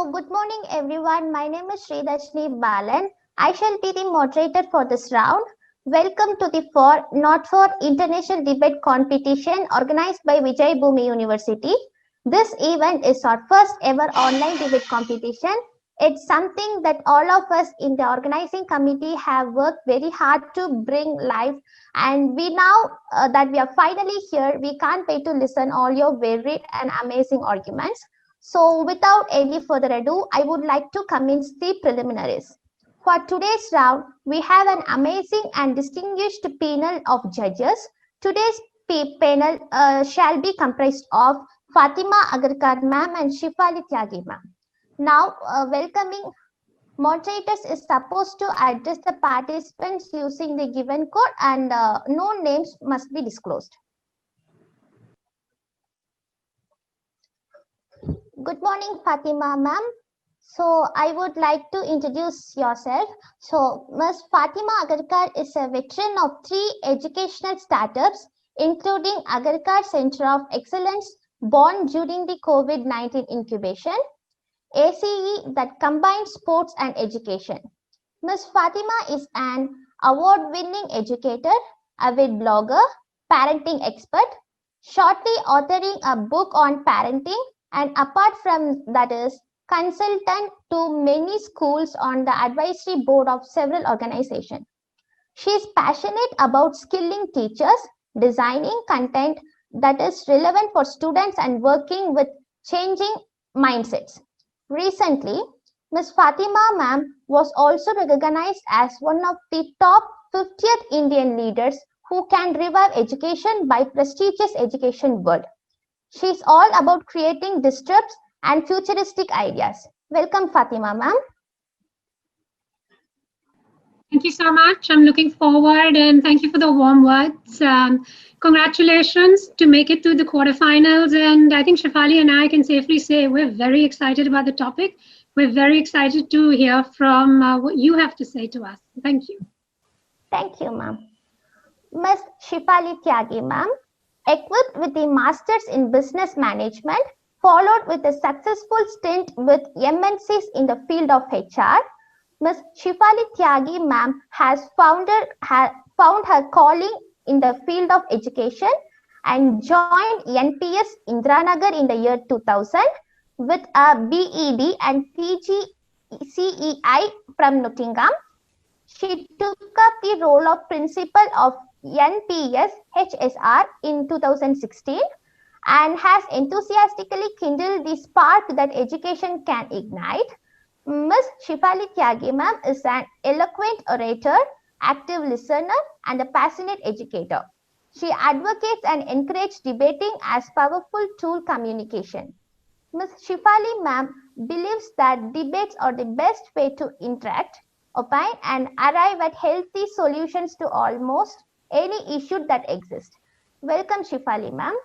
Good morning, everyone. My name is Sridashni Balan. I shall be the moderator for this round. Welcome to the ForNotfor International Debate Competition organized by Vijaybhoomi University. This event is our first ever online debate competition. It's something that all of us in the organizing committee have worked very hard to bring live, and we now that we are finally here, we can't wait to listen all your varied and amazing arguments. So without any further ado, I would like to commence the preliminaries. For today's round, we have an amazing and distinguished panel of judges. Today's panel shall be comprised of Fatima Agarkar ma'am and Shifali Tyagi ma'am. Now, welcoming moderators is supposed to address the participants using the given code, and no names must be disclosed. Good morning, Fatima ma'am. So I would like to introduce yourself. So Ms. Fatima Agarkar is a veteran of 3 educational startups, including Agarkar Center of Excellence, born during the COVID-19 incubation, ACE that combines sports and education. Ms. Fatima is an award-winning educator, avid blogger, parenting expert, shortly authoring a book on parenting, and apart from that is consultant to many schools on the advisory board of several organizations. She is passionate about skilling teachers, designing content that is relevant for students, and working with changing mindsets. Recently, Ms. Fatima ma'am was also recognized as one of the top 50th Indian leaders who can revive education by prestigious Education World. She is all about creating disrupts and futuristic ideas. Welcome, Fatima ma'am. Thank you so much. I'm looking forward, and thank you for the warm words. Congratulations to make it to the quarterfinals. And I think Shefali and I can safely say we're very excited about the topic. We're very excited to hear from what you have to say to us. Thank you. Thank you, ma'am. Ms. Shifali Tyagi ma'am, equipped with a master's in business management, followed with a successful stint with MNCs in the field of HR, Ms. Shifali Tyagi ma'am has found her calling in the field of education and joined NPS Indiranagar in the year 2000 with a BEd and PG CEI from Nottingham. She took up the role of principal of NPS HSR in 2016 and has enthusiastically kindled the spark that education can ignite. Ms. Shifali Tyagi ma'am is an eloquent orator, active listener, and a passionate educator. She advocates and encourages debating as powerful tool communication. Ms. Shifali ma'am believes that debates are the best way to interact, opine, and arrive at healthy solutions to almost any issue that exists. Welcome, Shifali ma'am.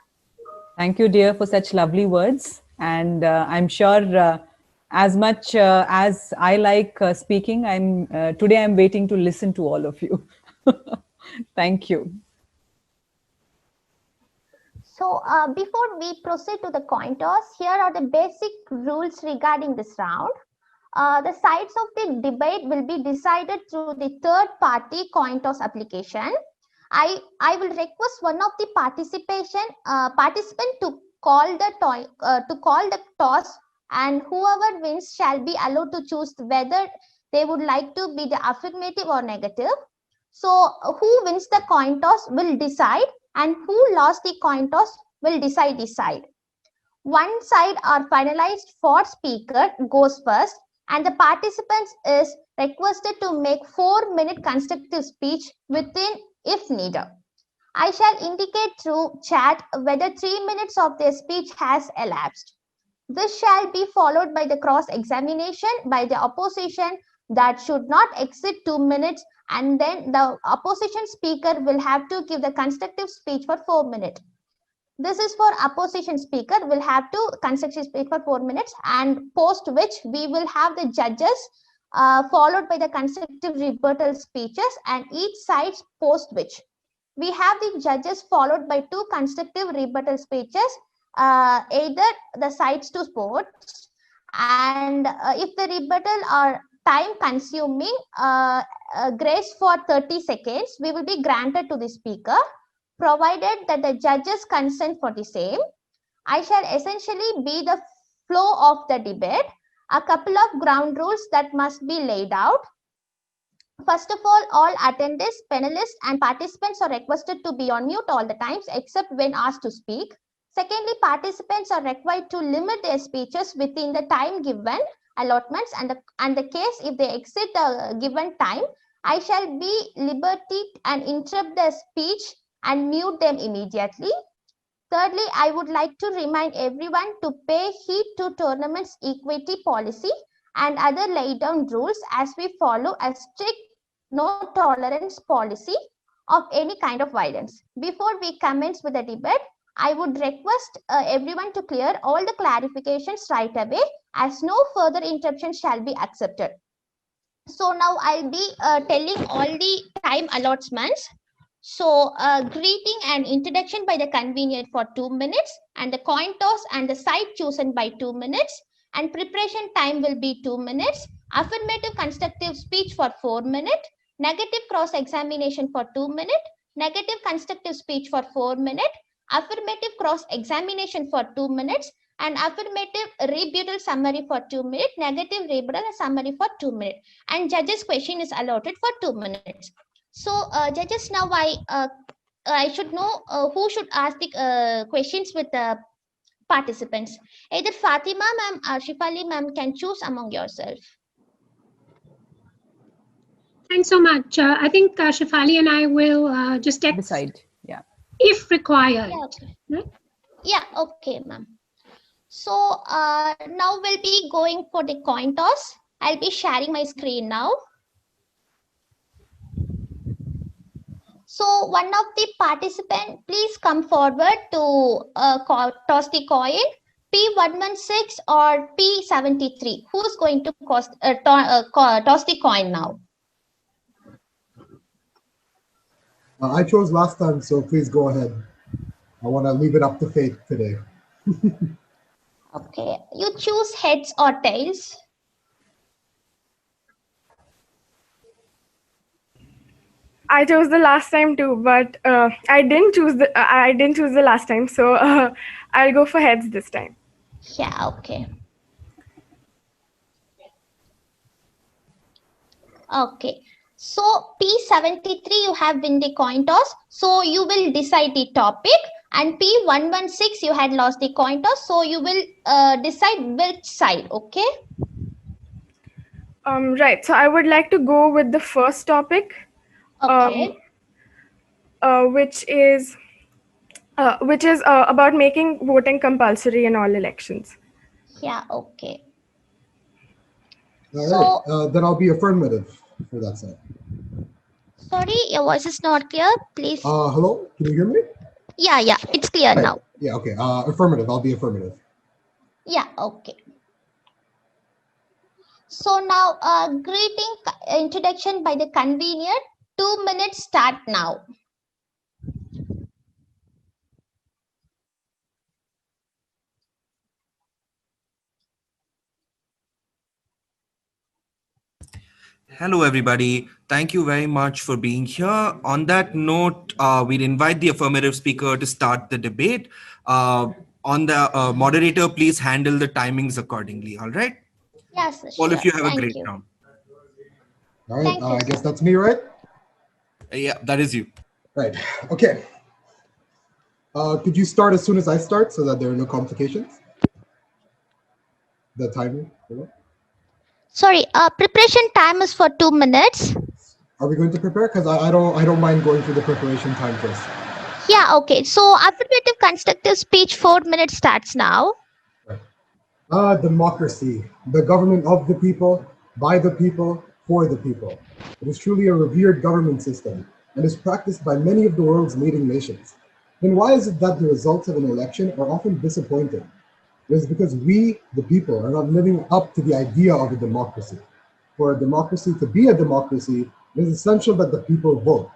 Thank you, dear, for such lovely words. And I'm sure as much as I like speaking, today I'm waiting to listen to all of you. Thank you. So before we proceed to the coin toss, here are the basic rules regarding this round. The sides of the debate will be decided through the third-party coin toss application. I will request one of the participant to call the toss, and whoever wins shall be allowed to choose whether they would like to be the affirmative or negative. So who wins the coin toss will decide, and who lost the coin toss will decide the side. One side or finalized for speaker goes first, and the participants is requested to make 4-minute constructive speech within if needed. I shall indicate through chat whether 3 minutes of their speech has elapsed. This shall be followed by the cross-examination by the opposition that should not exceed 2 minutes, and then the opposition speaker will have to give the constructive speech for 4 minutes. This is for opposition speaker will have to constructive speech for 4 minutes, and post which we will have the judges followed by the constructive rebuttal speeches, and each side post which we have the judges followed by 2 constructive rebuttal speeches, either the sides to sports, And if the rebuttal are time consuming, grace for 30 seconds, we will be granted to the speaker, provided that the judges consent for the same. I shall essentially be the flow of the debate. A couple of ground rules that must be laid out. First of all attendees, panelists, and participants are requested to be on mute all the times except when asked to speak. Secondly, participants are required to limit their speeches within the time given allotments, and the case if they exceed the given time, I shall be liberty and interrupt their speech and mute them immediately. Thirdly, I would like to remind everyone to pay heed to tournament's equity policy and other laid down rules as we follow a strict no tolerance policy of any kind of violence. Before we commence with the debate, I would request everyone to clear all the clarifications right away, as no further interruption shall be accepted. So now I'll be telling all the time allotments. So greeting and introduction by the convener for 2 minutes, and the coin toss and the side chosen by 2 minutes, and preparation time will be 2 minutes, affirmative constructive speech for 4 minutes, negative cross examination for 2 minutes, negative constructive speech for 4 minutes, affirmative cross examination for 2 minutes, and affirmative rebuttal summary for 2 minutes, negative rebuttal summary for 2 minutes, and judges question is allotted for 2 minutes. So judges, now I should know who should ask the questions with the participants. Either Fatima ma'am or Shifali ma'am can choose among yourself. Thanks so much. I think Shifali and I will just decide. Yeah. If required. Yeah, okay. Right? Yeah, okay, ma'am. So now we'll be going for the coin toss. I'll be sharing my screen now. So one of the participants, please come forward to toss the coin. P116 or P73. Who's going to toss the coin now? I chose last time, so please go ahead. I want to leave it up to fate today. Okay, you choose heads or tails. I chose the last time too, but I didn't choose the last time, so I'll go for heads this time. Yeah, okay. Okay. So P73, you have win the coin toss. So you will decide the topic. And P116, you had lost the coin toss. So you will decide which side. Okay. Right. So I would like to go with the first topic. Okay. Which is about making voting compulsory in all elections. Yeah. Okay. All right. Then I'll be affirmative for that side. Sorry, your voice is not clear. Please. Hello. Can you hear me? Yeah. It's clear now. Yeah. Okay. Affirmative. I'll be affirmative. Yeah. Okay. So now, greeting introduction by the convener. 2 minutes start now. Hello, everybody. Thank you very much for being here. On that note, we'd invite the affirmative speaker to start the debate. On the moderator, please handle the timings accordingly. All right? Yes, All sure. of you have Thank a great you. round. All right. I guess that's me, right? Yeah, that is you. Right. Okay. Could you start as soon as I start so that there are no complications? The timer. Sorry, preparation time is for 2 minutes. Are we going to prepare? Because I don't mind going through the preparation time first. Yeah, okay. So affirmative constructive speech 4 minutes starts now. Right. Democracy, the government of the people, by the people, for the people. It is truly a revered government system and is practiced by many of the world's leading nations. Then why is it that the results of an election are often disappointing? It is because we, the people, are not living up to the idea of a democracy. For a democracy to be a democracy, it is essential that the people vote.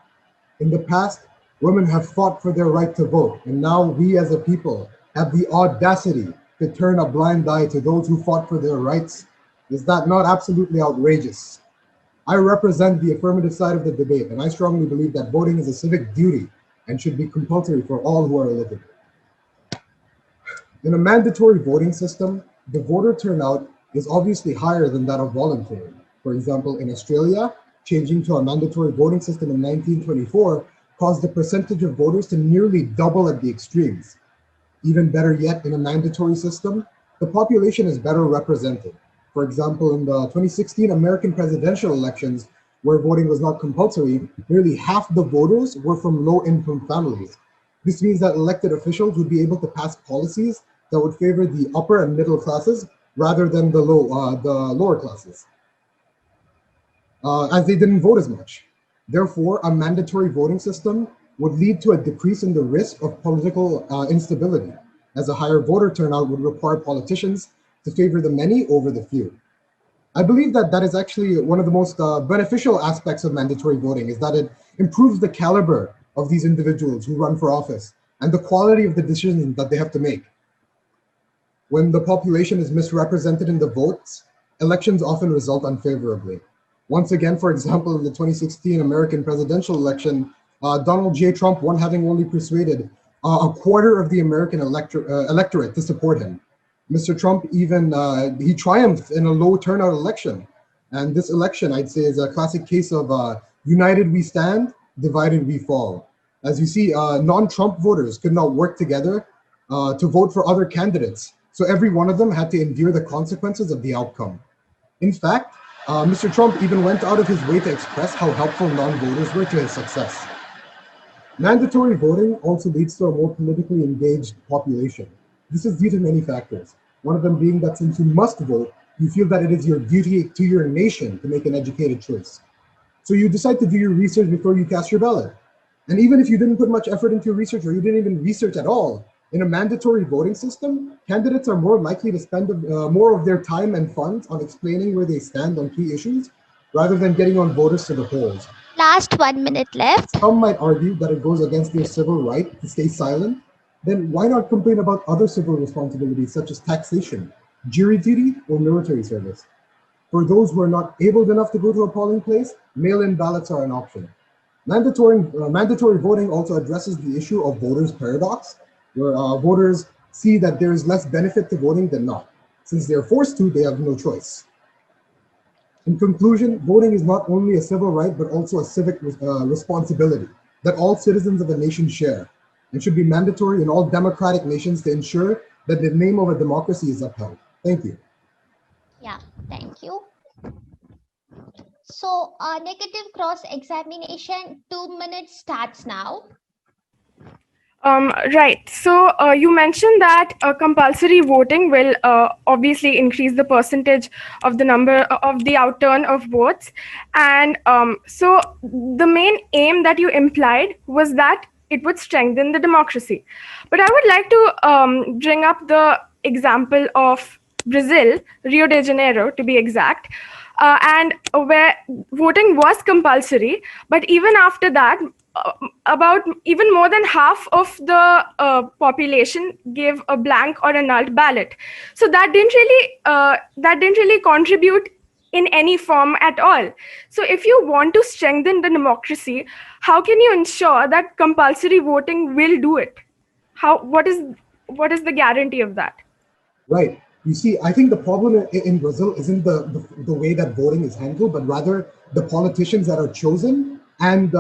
In the past, women have fought for their right to vote, and now we as a people have the audacity to turn a blind eye to those who fought for their rights? Is that not absolutely outrageous? I represent the affirmative side of the debate, and I strongly believe that voting is a civic duty and should be compulsory for all who are eligible. In a mandatory voting system, the voter turnout is obviously higher than that of voluntary. For example, in Australia, changing to a mandatory voting system in 1924 caused the percentage of voters to nearly double at the extremes. Even better yet, in a mandatory system, the population is better represented. For example, in the 2016 American presidential elections, where voting was not compulsory, nearly half the voters were from low-income families. This means that elected officials would be able to pass policies that would favor the upper and middle classes rather than the lower classes, as they didn't vote as much. Therefore, a mandatory voting system would lead to a decrease in the risk of political instability, as a higher voter turnout would require politicians to favor the many over the few. I believe that that is actually one of the most beneficial aspects of mandatory voting, is that it improves the caliber of these individuals who run for office and the quality of the decisions that they have to make. When the population is misrepresented in the votes, elections often result unfavorably. Once again, for example, in the 2016 American presidential election, Donald J. Trump won, having only persuaded a quarter of the American electorate to support him. Mr. Trump even, he triumphed in a low turnout election. And this election, I'd say, is a classic case of united we stand, divided we fall. As you see, non-Trump voters could not work together to vote for other candidates. So every one of them had to endure the consequences of the outcome. In fact, Mr. Trump even went out of his way to express how helpful non-voters were to his success. Mandatory voting also leads to a more politically engaged population. This is due to many factors. One of them being that since you must vote, you feel that it is your duty to your nation to make an educated choice. So you decide to do your research before you cast your ballot. And even if you didn't put much effort into your research, or you didn't even research at all, in a mandatory voting system, candidates are more likely to spend more of their time and funds on explaining where they stand on key issues, rather than getting on voters to the polls. Last 1 minute left. Some might argue that it goes against their civil right to stay silent. Then why not complain about other civil responsibilities such as taxation, jury duty, or military service? For those who are not able enough to go to a polling place, mail-in ballots are an option. Mandatory voting also addresses the issue of voters' paradox, where voters see that there is less benefit to voting than not. Since they're forced to, they have no choice. In conclusion, voting is not only a civil right, but also a civic responsibility that all citizens of a nation share, and should be mandatory in all democratic nations to ensure that the name of a democracy is upheld. Thank you. Yeah, thank you. So, negative cross-examination, 2 minutes starts now. Right. So you mentioned that compulsory voting will obviously increase the percentage of the number of the outturn of votes. And so the main aim that you implied was that it would strengthen the democracy. But I would like to bring up the example of Brazil, Rio de Janeiro to be exact, and where voting was compulsory. But even after that, about even more than half of the population gave a blank or a null ballot. So that didn't really contribute in any form at all. So if you want to strengthen the democracy, how can you ensure that compulsory voting will do it? What is the guarantee of that? Right. You see, I think the problem in Brazil isn't the way that voting is handled, but rather the politicians that are chosen and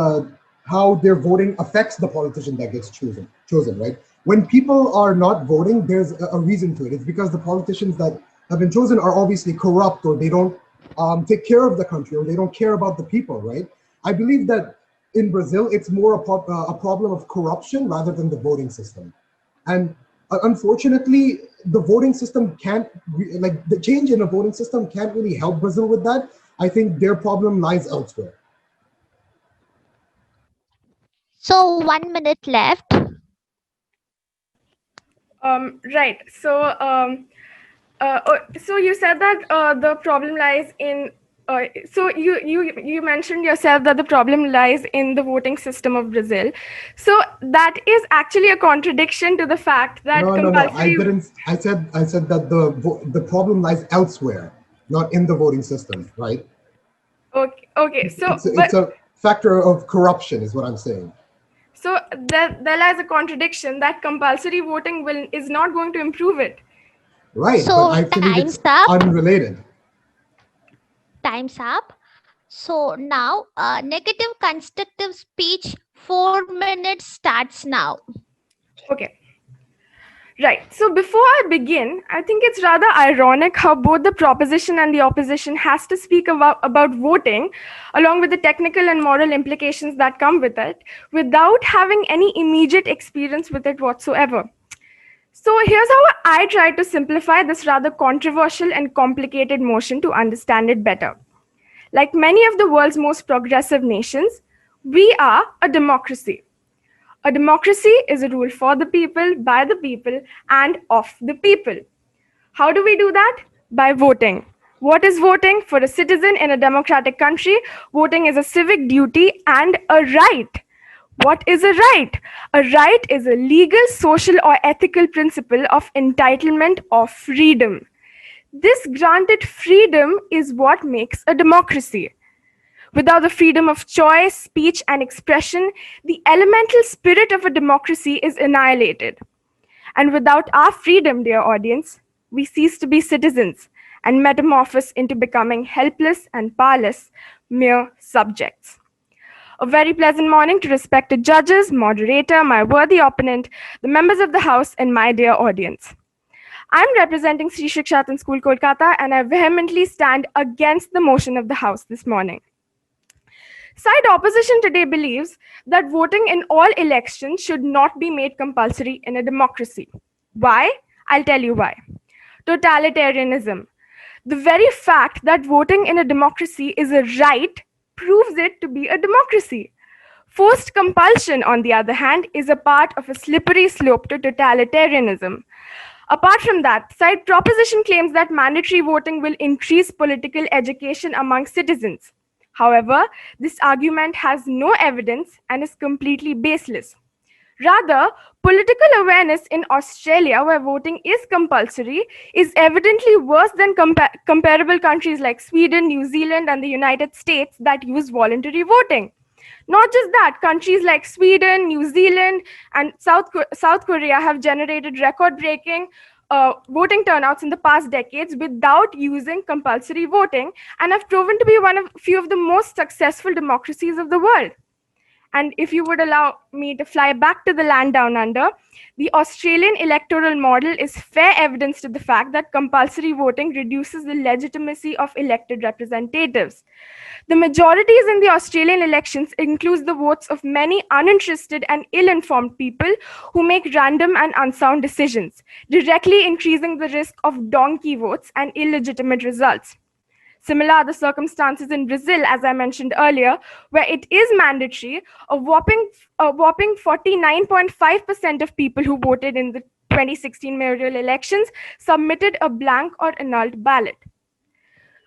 how their voting affects the politician that gets chosen, right? When people are not voting, there's a reason to it. It's because the politicians that have been chosen are obviously corrupt, or they don't take care of the country, or they don't care about the people, right? I believe that in Brazil, it's more a problem of corruption rather than the voting system. And unfortunately, the voting system the change in the voting system can't really help Brazil with that. I think their problem lies elsewhere. So 1 minute left. Right. So so you said that the problem lies in so you mentioned yourself that the problem lies in the voting system of Brazil. So that is actually a contradiction to the fact that No. I compulsory. didn't. I said that the problem lies elsewhere, not in the voting system, right? Okay. So, It's a factor of corruption, is what I'm saying. so there lies a contradiction that compulsory voting is not going to improve it. Right, So but I believe time's it's up. unrelated. Time's up. So now, negative constructive speech, 4 minutes starts now. Okay. Right. So before I begin, I think it's rather ironic how both the proposition and the opposition has to speak about voting, along with the technical and moral implications that come with it, without having any immediate experience with it whatsoever. So here's how I try to simplify this rather controversial and complicated motion to understand it better. Like many of the world's most progressive nations, we are a democracy. A democracy is a rule for the people, by the people, and of the people. How do we do that? By voting. What is voting? For a citizen in a democratic country, voting is a civic duty and a right. What is a right? A right is a legal, social, or ethical principle of entitlement or freedom. This granted freedom is what makes a democracy. Without the freedom of choice, speech, and expression, the elemental spirit of a democracy is annihilated. And without our freedom, dear audience, we cease to be citizens and metamorphose into becoming helpless and powerless, mere subjects. A very pleasant morning to respected judges, moderator, my worthy opponent, the members of the House, and my dear audience. I'm representing Sri Shikshatan School, Kolkata, and I vehemently stand against the motion of the House this morning. Side opposition today believes that voting in all elections should not be made compulsory in a democracy. Why? I'll tell you why. Totalitarianism. The very fact that voting in a democracy is a right proves it to be a democracy. Forced compulsion, on the other hand, is a part of a slippery slope to totalitarianism. Apart from that, side proposition claims that mandatory voting will increase political education among citizens. However, this argument has no evidence and is completely baseless. Rather, political awareness in Australia, where voting is compulsory, is evidently worse than comparable countries like Sweden, New Zealand, and the United States that use voluntary voting. Not just that, countries like Sweden, New Zealand, and South Korea have generated record-breaking voting turnouts in the past decades without using compulsory voting, and have proven to be one of few of the most successful democracies of the world. And if you would allow me to fly back to the land down under, the Australian electoral model is fair evidence to the fact that compulsory voting reduces the legitimacy of elected representatives. The majorities in the Australian elections include the votes of many uninterested and ill-informed people who make random and unsound decisions, directly increasing the risk of donkey votes and illegitimate results. Similar are the circumstances in Brazil, as I mentioned earlier, where it is mandatory. A whopping 49.5% of people who voted in the 2016 mayoral elections submitted a blank or annulled ballot.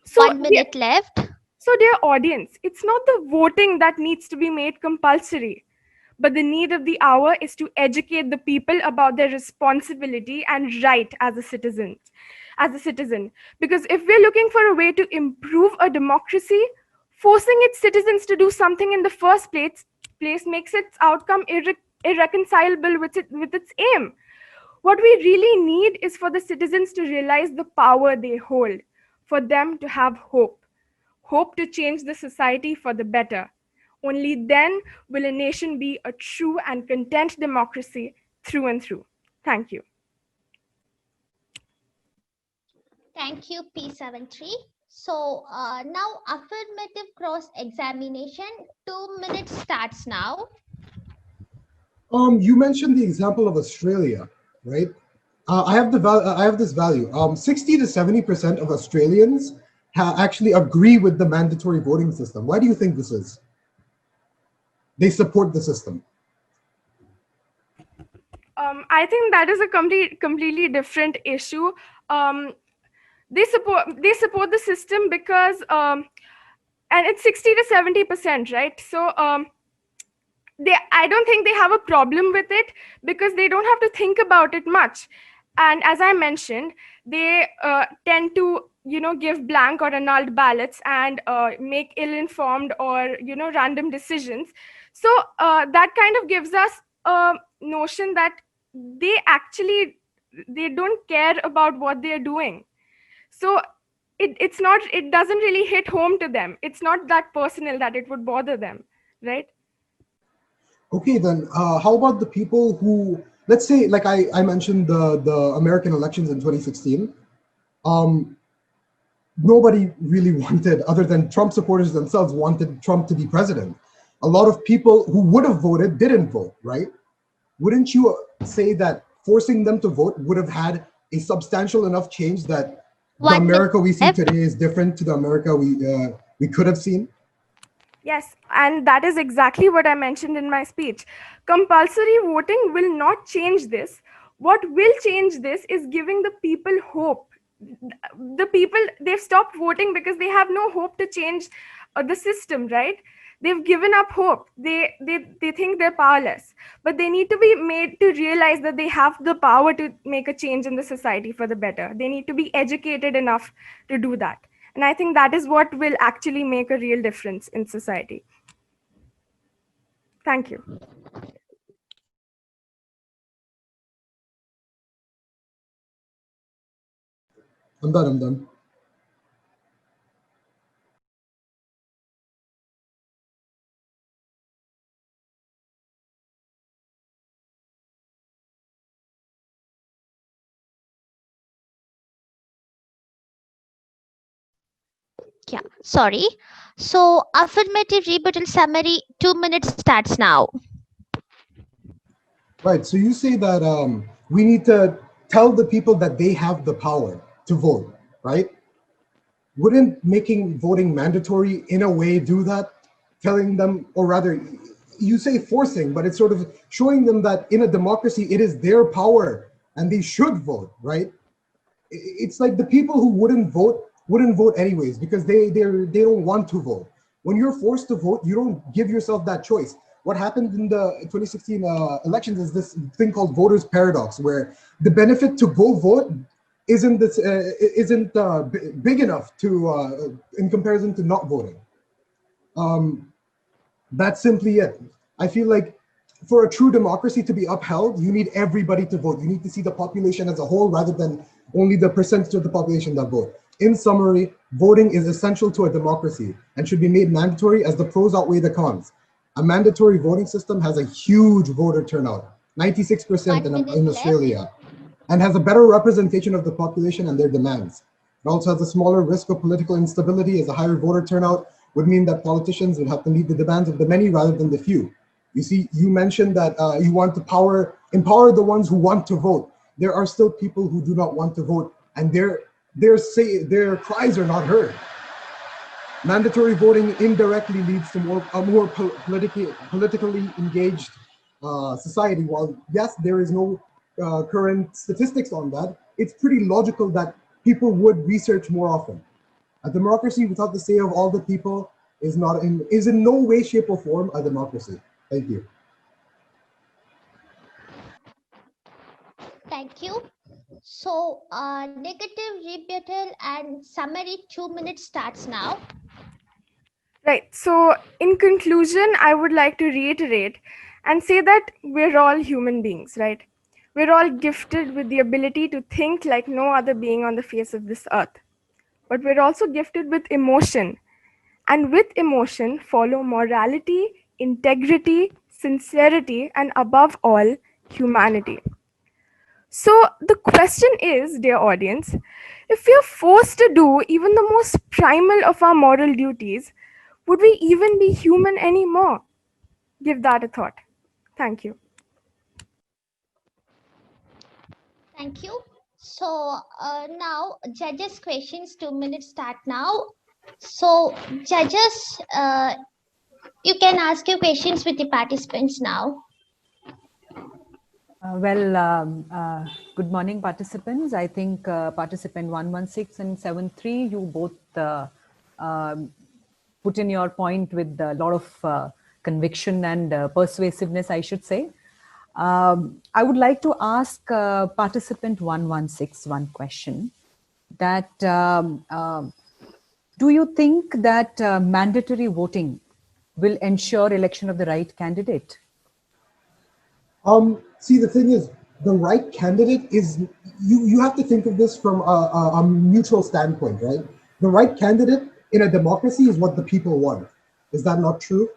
So, 1 minute left. So, dear audience, it's not the voting that needs to be made compulsory, but the need of the hour is to educate the people about their responsibility and right as a citizen. Because if we're looking for a way to improve a democracy, forcing its citizens to do something in the first place makes its outcome irreconcilable with its aim. What we really need is for the citizens to realize the power they hold, for them to have hope to change the society for the better. Only then will a nation be a true and content democracy through and through. Thank you. Thank you, P73. So now affirmative cross-examination, 2 minutes starts now. You mentioned the example of Australia, right? I have this value. 60 to 70% of Australians actually agree with the mandatory voting system. Why do you think this is? They support the system. I think that is a completely different issue. They support the system because and it's 60 to 70%, right? So I don't think they have a problem with it because they don't have to think about it much. And as I mentioned, they tend to, give blank or annulled ballots and make ill-informed or, random decisions. So that kind of gives us a notion that they don't care about what they're doing. So it doesn't really hit home to them. It's not that personal that it would bother them, right? Okay, then how about the people who, let's say, like I mentioned the American elections in 2016. Nobody really wanted, other than Trump supporters themselves, wanted Trump to be president. A lot of people who would have voted didn't vote, right? Wouldn't you say that forcing them to vote would have had a substantial enough change that the America we see today is different to the America we could have seen? Yes, and that is exactly what I mentioned in my speech. Compulsory voting will not change this. What will change this is giving the people hope. The people, they've stopped voting because they have no hope to change the system, right? They've given up hope. They think they're powerless, but they need to be made to realize that they have the power to make a change in the society for the better. They need to be educated enough to do that. And I think that is what will actually make a real difference in society. Thank you. I'm done. Yeah, sorry. So affirmative rebuttal summary, 2 minutes starts now. Right, so you say that we need to tell the people that they have the power to vote, right? Wouldn't making voting mandatory in a way do that? Telling them, or rather, you say forcing, but it's sort of showing them that in a democracy, it is their power and they should vote, right? It's like the people who wouldn't vote anyways because they don't want to vote. When you're forced to vote, you don't give yourself that choice. What happened in the 2016 elections is this thing called voters paradox, where the benefit to go vote isn't big enough to in comparison to not voting. That's simply it. I feel like for a true democracy to be upheld, you need everybody to vote. You need to see the population as a whole rather than only the percentage of the population that vote. In summary, voting is essential to a democracy and should be made mandatory as the pros outweigh the cons. A mandatory voting system has a huge voter turnout, 96% in Australia, and has a better representation of the population and their demands. It also has a smaller risk of political instability, as a higher voter turnout would mean that politicians would have to meet the demands of the many rather than the few. You see, you mentioned that you want to empower the ones who want to vote. There are still people who do not want to vote, and their cries are not heard. Mandatory voting indirectly leads to a more politically engaged society. While yes, there is no current statistics on that, it's pretty logical that people would research more often. A democracy without the say of all the people is in no way, shape, or form a democracy. Thank you. Thank you. So negative rebuttal and summary, 2 minutes starts now. Right. So in conclusion, I would like to reiterate and say that we're all human beings, right? We're all gifted with the ability to think like no other being on the face of this earth. But we're also gifted with emotion. And with emotion follow morality, integrity, sincerity, and above all, humanity. So the question is, dear audience, if we are forced to do even the most primal of our moral duties, would we even be human anymore? Give that a thought. Thank you. Thank you. So now judges questions, 2 minutes start now. So judges, you can ask your questions with the participants now. Good morning, participants. I think participant 116 and 73, you both put in your point with a lot of conviction and persuasiveness, I should say. I would like to ask participant 116 one question, that do you think that mandatory voting will ensure election of the right candidate? See, the thing is, the right candidate is, you have to think of this from a mutual standpoint, right? The right candidate in a democracy is what the people want. Is that not true?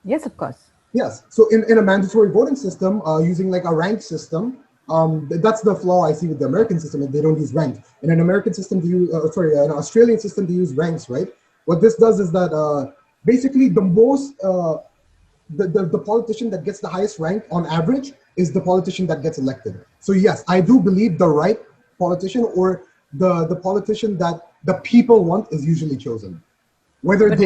Yes, of course. Yes. So in a mandatory voting system, using like a ranked system, that's the flaw I see with the American system. They don't use ranked. In an American system, they use, an Australian system, they use ranks, right? What this does is that basically the most, the politician that gets the highest rank on average is the politician that gets elected. So yes, I do believe the right politician, or the politician that the people want, is usually chosen. Whether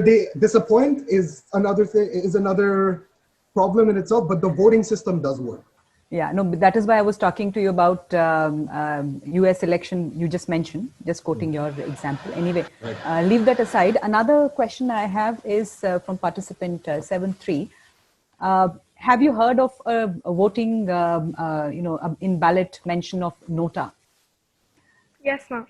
they disappoint is another thing, is another problem in itself, but the voting system does work. Yeah, no, but that is why I was talking to you about US election you just mentioned, just quoting your example. Anyway, right. Leave that aside. Another question I have is from participant 7-3. Have you heard of a voting, in ballot mention of nota? Yes, ma'am.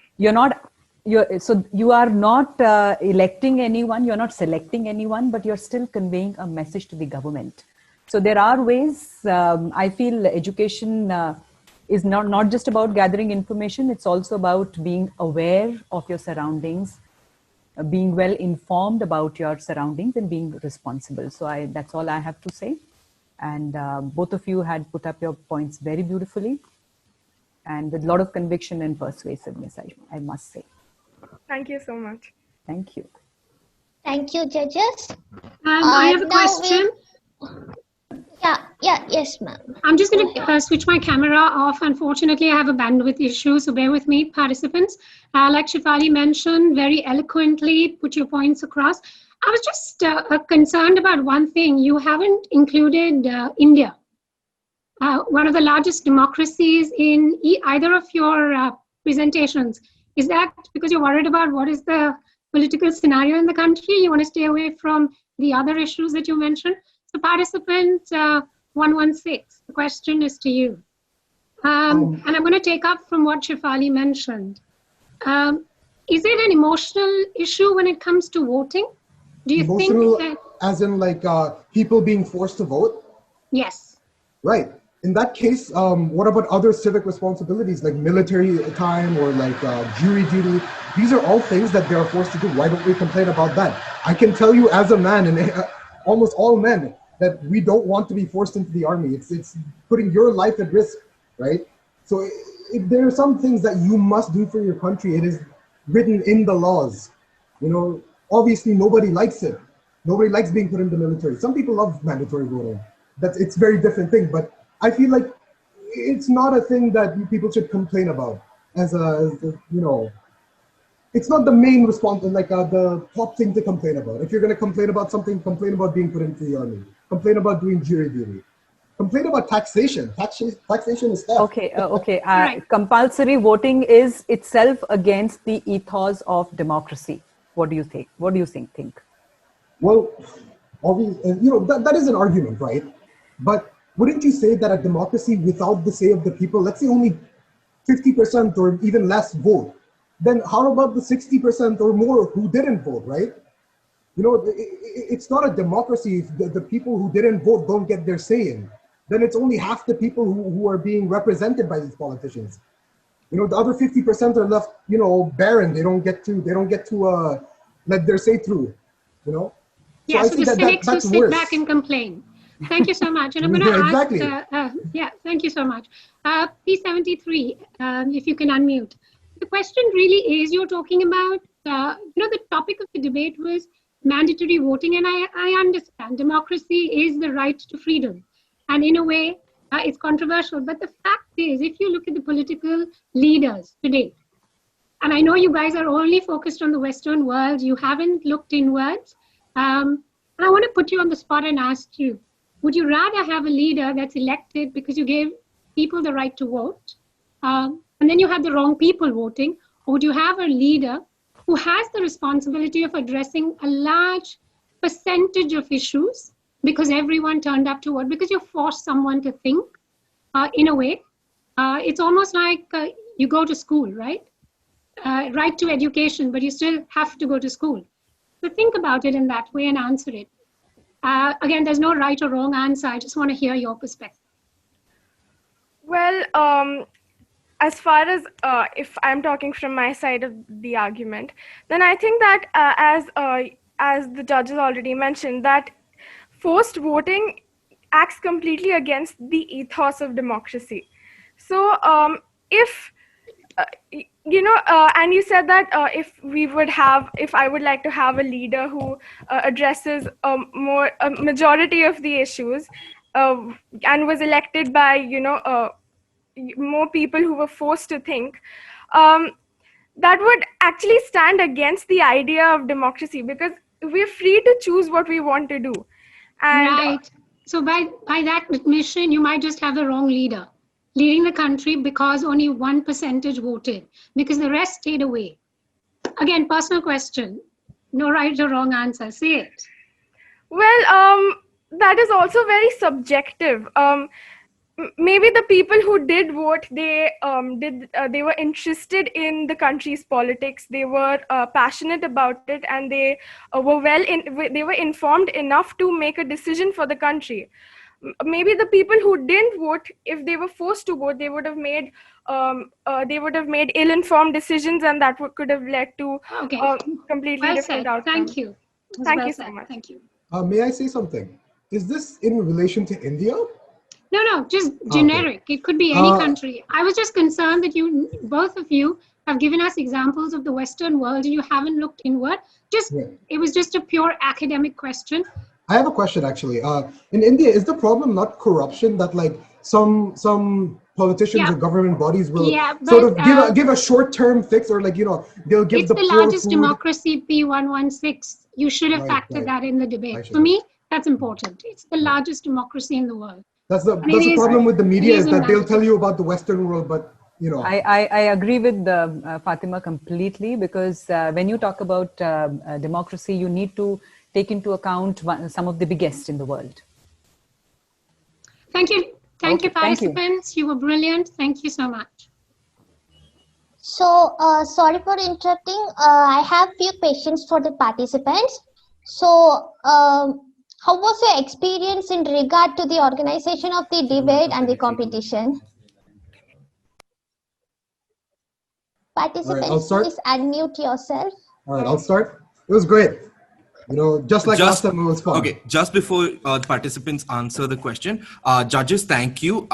So you are not electing anyone, you're not selecting anyone, but you're still conveying a message to the government. So there are ways. I feel education is not just about gathering information, it's also about being aware of your surroundings, being well informed about your surroundings, and being responsible. So that's all I have to say. And both of you had put up your points very beautifully and with a lot of conviction and persuasiveness, I must say. Thank you so much. Thank you. Thank you, judges. I have a question. Yes, ma'am. I'm just going to switch my camera off. Unfortunately, I have a bandwidth issue, so bear with me, participants. Like Shefali mentioned, very eloquently put your points across. I was just concerned about one thing. You haven't included India, one of the largest democracies in either of your presentations. Is that because you're worried about what is the political scenario in the country? You want to stay away from the other issues that you mentioned? So participant 116, the question is to you. And I'm going to take up from what Shefali mentioned. Is it an emotional issue when it comes to voting? Do you emotional, think that... as in like people being forced to vote? Yes. Right. In that case, what about other civic responsibilities like military time or like jury duty? These are all things that they are forced to do. Why don't we complain about that? I can tell you as a man, and almost all men, that we don't want to be forced into the army. It's putting your life at risk, right? So if there are some things that you must do for your country, it is written in the laws. You know, obviously nobody likes it. Nobody likes being put in the military. Some people love mandatory voting. It's a very different thing, but I feel like it's not a thing that people should complain about as it's not the main response, like the top thing to complain about. If you're going to complain about something, complain about being put into the army. Complain about doing jury duty. Complain about taxation. Taxation is theft. Okay. Compulsory voting is itself against the ethos of democracy. What do you think? What do you think? Well, obviously, that is an argument, right? But wouldn't you say that a democracy without the say of the people, let's say only 50% or even less vote, then how about the 60% or more who didn't vote, right? It's not a democracy if the people who didn't vote don't get their say in. Then it's only half the people who are being represented by these politicians. The other 50% are left, barren. They don't get to let their say through, Yeah, so the cynics who sit back and complain. Thank you so much. And I'm going to ask, exactly. Thank you so much. P73, if you can unmute. The question really is, you're talking about, the topic of the debate was mandatory voting, and I understand democracy is the right to freedom. And in a way, it's controversial. But the fact is, if you look at the political leaders today, and I know you guys are only focused on the Western world, you haven't looked inwards. And I want to put you on the spot and ask you, would you rather have a leader that's elected because you gave people the right to vote, and then you had the wrong people voting, or would you have a leader who has the responsibility of addressing a large percentage of issues, because everyone turned up to vote, because you forced someone to think in a way. It's almost like you go to school, right? Right to education, but you still have to go to school. So think about it in that way and answer it. Again, there's no right or wrong answer. I just want to hear your perspective. Well, as far as if I'm talking from my side of the argument, then I think that as the judges already mentioned, that forced voting acts completely against the ethos of democracy. So if and you said that if I would like to have a leader who addresses a majority of the issues and was elected by more people who were forced to think, that would actually stand against the idea of democracy, because we're free to choose what we want to do. And right. So by that admission, you might just have the wrong leader leading the country because only 1% voted, because the rest stayed away. Again, personal question. No right or wrong answer. Say it. Well, that is also very subjective. Maybe the people who did vote, they were interested in the country's politics. They were passionate about it, and they were informed enough to make a decision for the country. Maybe the people who didn't vote, if they were forced to vote, they would have made ill-informed decisions, and that could have led to completely different outcomes. Thank you. Thank you so much. Thank you. May I say something? Is this in relation to India? No, just generic. Okay. It could be any country. I was just concerned that both of you have given us examples of the Western world and you haven't looked inward. It was just a pure academic question. I have a question actually. In India, is the problem not corruption, that like some politicians or government bodies will sort of give a short-term fix, or they'll give it's the the poor largest food. democracy, P116. You should have factored that in the debate. For me, that's important. It's the largest democracy in the world. That's the problem with the media, is that they'll tell you about the Western world, but I agree with Fatima completely, because when you talk about democracy, you need to take into account some of the biggest in the world. Thank you. Thank you, participants. You were brilliant. Thank you so much. So, sorry for interrupting. I have few questions for the participants. So, how was your experience in regard to the organization of the debate and the competition? Participants, please unmute yourself. All right, I'll start. It was great. Just like last time, it was fun. Okay, just before participants answer the question, judges, thank you.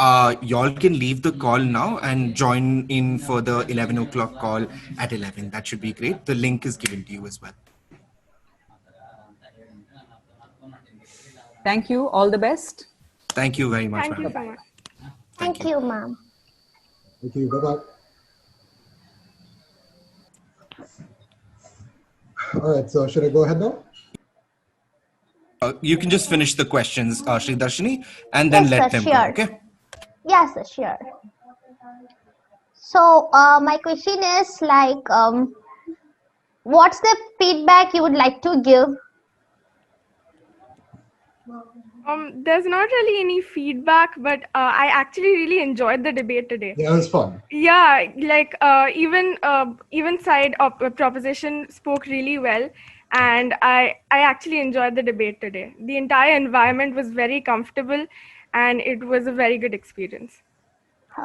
Y'all can leave the call now and join in for the 11 o'clock call at 11. That should be great. The link is given to you as well. Thank you. All the best. Thank you very much. Thank you so much. Thank you, ma'am. Thank you. Bye-bye. All right, so should I go ahead now? You can just finish the questions, Shri Darshini, and then let them go, okay? Yes, sir, sure. So, my question is what's the feedback you would like to give? There's not really any feedback, but I actually really enjoyed the debate today. Yeah, it was fun. Yeah, even side of proposition spoke really well, and I actually enjoyed the debate today. The entire environment was very comfortable, and it was a very good experience.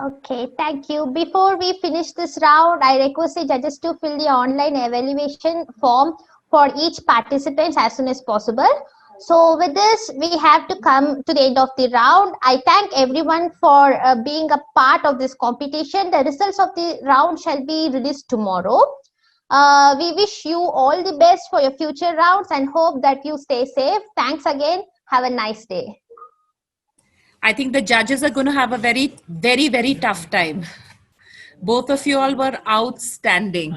Okay, thank you. Before we finish this round, I request the judges to fill the online evaluation form for each participant as soon as possible. So with this, we have to come to the end of the round. I thank everyone for being a part of this competition. The results of the round shall be released tomorrow. We wish you all the best for your future rounds and hope that you stay safe. Thanks again. Have a nice day. I think the judges are going to have a very, very, very tough time. Both of you all were outstanding.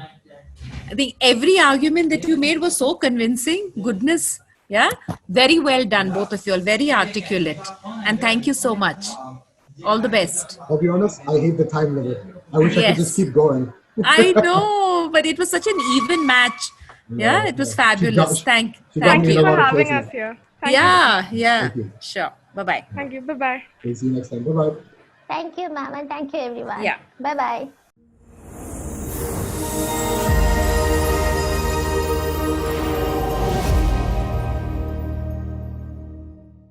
I think every argument that you made was so convincing. Goodness. Yeah, very well done, both of you all. Very articulate. And thank you so much. All the best. I'll be honest, I hate the time limit. I wish I could just keep going. I know, but it was such an even match. Yeah, it was fabulous. She Thank got me in Thank you a you. for lot of having places. us here. Thank you. Yeah. Thank you. Sure. Bye-bye. Thank you. Bye-bye. Okay, see you next time. Bye bye. Thank you, ma'am, and thank you, everyone. Yeah. Bye bye.